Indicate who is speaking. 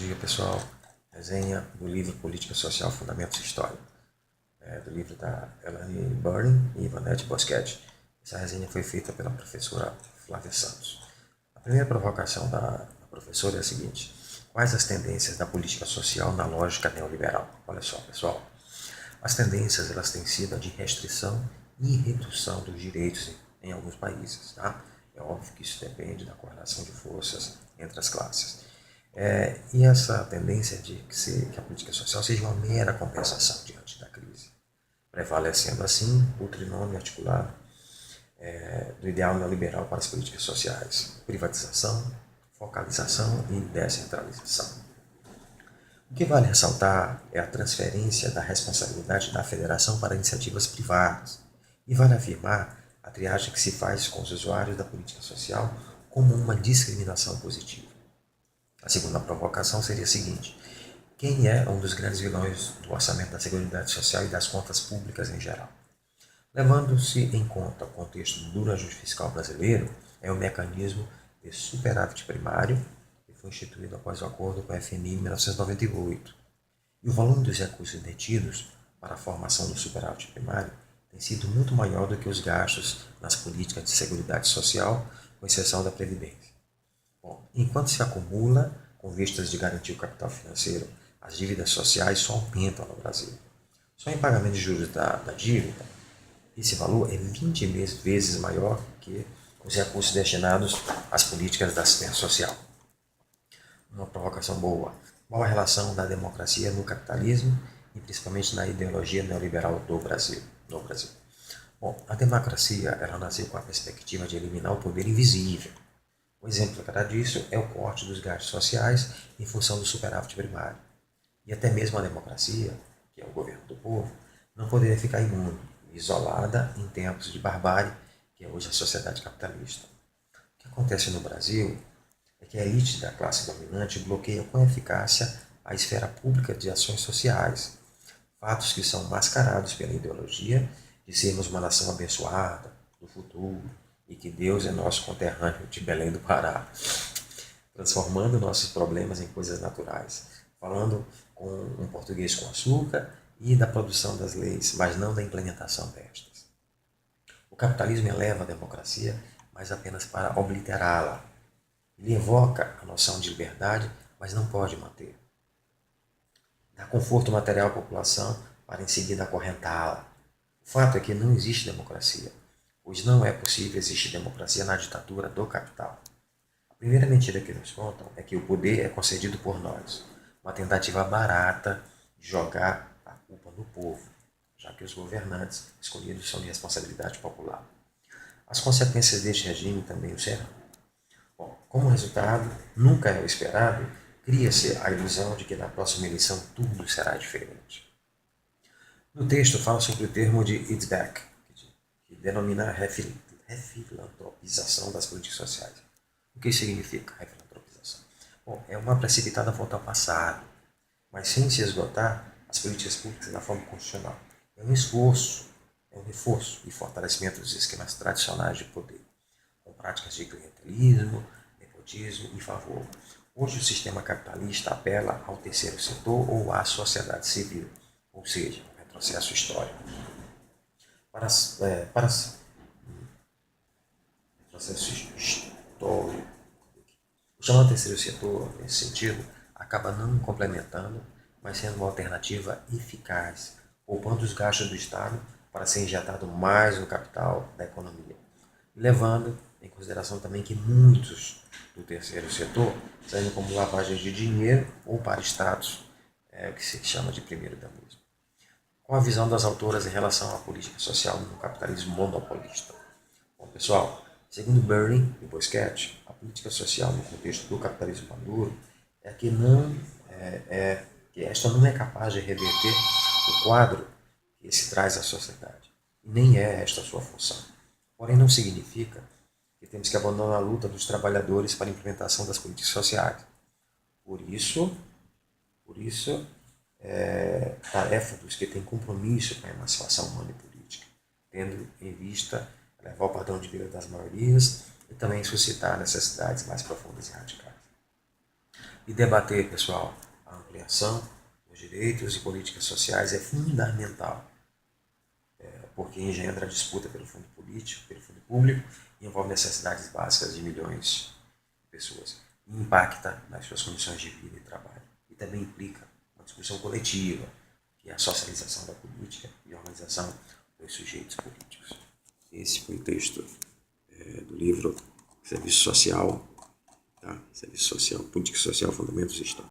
Speaker 1: dia, pessoal. Resenha do livro Política Social, Fundamentos Históricos, do livro da Elaine Burling e Ivanete Boschetti. Essa resenha foi feita pela professora Flávia Santos. A primeira provocação da professora é a seguinte: quais as tendências da política social na lógica neoliberal? Olha só, pessoal. As tendências elas têm sido a de restrição e redução dos direitos em alguns países. Tá? É óbvio que isso depende da correlação de forças entre as classes. E essa tendência de que a política social seja uma mera compensação diante da crise, prevalecendo assim o trinômio articulado do ideal neoliberal para as políticas sociais: privatização, focalização e descentralização. O que vale ressaltar é a transferência da responsabilidade da federação para iniciativas privadas, e vale afirmar a triagem que se faz com os usuários da política social como uma discriminação positiva. A segunda provocação seria a seguinte: quem é um dos grandes vilões do orçamento da Seguridade Social e das contas públicas em geral? Levando-se em conta o contexto do duro ajuste fiscal brasileiro, é o mecanismo de superávit primário, que foi instituído após o acordo com a FMI em 1998. E o volume dos recursos detidos para a formação do superávit primário tem sido muito maior do que os gastos nas políticas de seguridade social, com exceção da Previdência. Bom, enquanto se acumula, com vistas de garantir o capital financeiro, as dívidas sociais só aumentam no Brasil. Só em pagamento de juros da dívida, esse valor é 20 vezes maior que os recursos destinados às políticas da assistência social. Uma provocação boa. Qual a relação da democracia no capitalismo e principalmente na ideologia neoliberal do Brasil? Bom, a democracia ela nasceu com a perspectiva de eliminar o poder invisível. Um exemplo clara disso é o corte dos gastos sociais em função do superávit primário. E até mesmo a democracia, que é o governo do povo, não poderia ficar imune, isolada em tempos de barbárie, que é hoje a sociedade capitalista. O que acontece no Brasil é que a elite da classe dominante bloqueia com eficácia a esfera pública de ações sociais, fatos que são mascarados pela ideologia de sermos uma nação abençoada, do futuro, e que Deus é nosso conterrâneo de Belém do Pará, transformando nossos problemas em coisas naturais, falando com um português com açúcar e da produção das leis, mas não da implementação destas. O capitalismo eleva a democracia, mas apenas para obliterá-la. Ele evoca a noção de liberdade, mas não pode manter. Dá conforto material à população para em seguida acorrentá-la. O fato é que não existe democracia, pois não é possível existir democracia na ditadura do capital. A primeira mentira que nos contam é que o poder é concedido por nós, uma tentativa barata de jogar a culpa no povo, já que os governantes escolhidos são de responsabilidade popular. As consequências deste regime também o serão. Bom, como resultado, nunca é o esperado, cria-se a ilusão de que na próxima eleição tudo será diferente. No texto fala sobre o termo de Eastback, que denomina a refilantropização das políticas sociais. O que significa refilantropização? Bom, é uma precipitada volta ao passado, mas sem se esgotar as políticas públicas da forma constitucional. É um esforço, é um reforço e fortalecimento dos esquemas tradicionais de poder, com práticas de clientelismo, nepotismo e favor. Hoje o sistema capitalista apela ao terceiro setor ou à sociedade civil, ou seja, um retrocesso histórico. Processo histórico. O chamado terceiro setor, nesse sentido, acaba não complementando, mas sendo uma alternativa eficaz, poupando os gastos do Estado para ser injetado mais no capital da economia, levando em consideração também que muitos do terceiro setor saem como lavagem de dinheiro ou para status, o que se chama de primeiro-damismo. Qual a visão das autoras em relação à política social no capitalismo monopolista? Bom, pessoal, segundo Burling e Boschetti, a política social no contexto do capitalismo maduro é que esta não é capaz de reverter o quadro que se traz à sociedade, e nem é esta a sua função. Porém, não significa que temos que abandonar a luta dos trabalhadores para a implementação das políticas sociais. Por isso, tarefa dos que têm compromisso com a emancipação humana e política, tendo em vista elevar o padrão de vida das maiorias e também suscitar necessidades mais profundas e radicais. E debater, pessoal, a ampliação dos direitos e políticas sociais é fundamental, porque engendra a disputa pelo fundo político, pelo fundo público, e envolve necessidades básicas de milhões de pessoas. E impacta nas suas condições de vida e trabalho. E também implica uma discussão coletiva, que é a socialização da política e a organização dos sujeitos políticos. Esse foi o texto do livro Serviço Social, tá? Serviço Social, Política Social, Fundamentos Históricos.